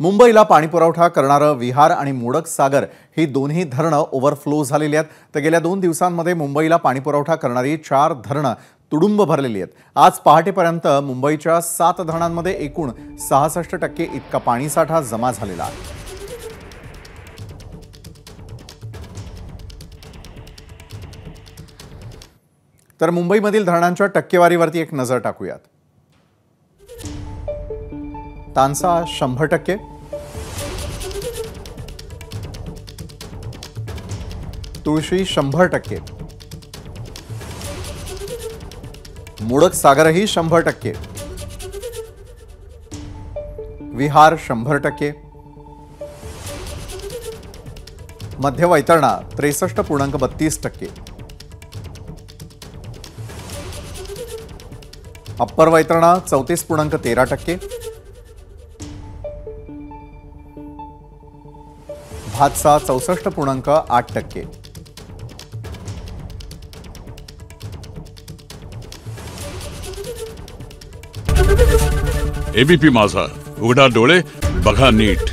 मुंबईला पाणीपुरवठा करणारं विहार आणि मोडक सागर ही दोन्ही धरणं ओव्हरफ्लो झालेली आहेत। तर गेल्या 2 दिवसांमध्ये मुंबईला पाणीपुरवठा करणारी 4 धरणं तुडुंब भरलेली आहेत। आज पहाटेपर्यंत मुंबईच्या 7 धरणांमध्ये एकूण 66% इतका पाणीसाठा जमा झालेला आहे। तर मुंबईमधील धरणांच्या टक्केवारीवरती एक नजर टाकूयात। तानसा 100%, तुळशी 100%, मोडक सागरही 100%, विहार 100%, मध्य वैतरणा 63.32%, अप्पर वैतरणा 34.13%, भातसा 64.8%। एबीपी माझा, उघडा डोळे बघा नीट।